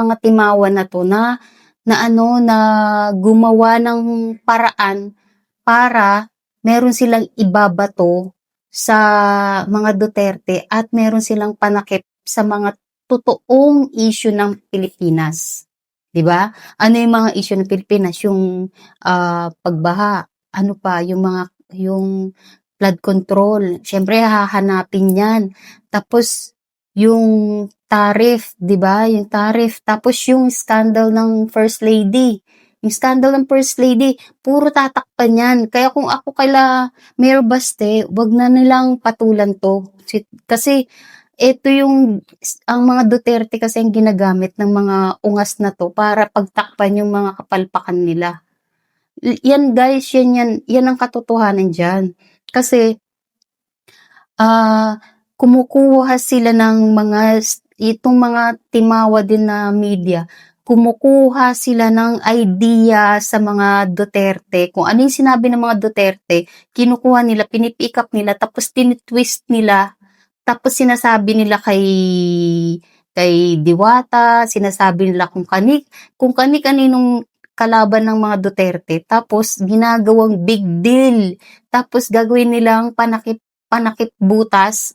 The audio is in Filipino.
mga timawa na 'to na gumawa ng paraan para meron silang ibabato sa mga Duterte at meron silang panakip sa mga totoong issue ng Pilipinas, 'di ba? Ano yung mga issue ng Pilipinas, yung, pagbaha, ano pa, yung flood control, siyempre hahanapin 'yan. Tapos yung tariff, 'di ba, yung tariff, tapos yung scandal ng First Lady. Yung scandal ng First Lady, puro tatakpan 'yan. Kaya kung ako kaila Mayor Baste, 'wag na nilang patulan 'to. Kasi eto ang mga Duterte kasi ang ginagamit ng mga ungas na 'to para pagtakpan yung mga kapalpakan nila. Yan guys, yan ang katotohanan diyan. Kasi kumukuha sila ng itong mga timawa din na media, kumukuha sila ng idea sa mga Duterte. Kung ano yung sinabi ng mga Duterte, kinukuha nila, pinipick up nila, tapos tinitwist nila, tapos sinasabi nila kay Diwata, sinasabi nila kung kani-kaninong kalaban ng mga Duterte, tapos ginagawang big deal. Tapos gagawin nilang panakip butas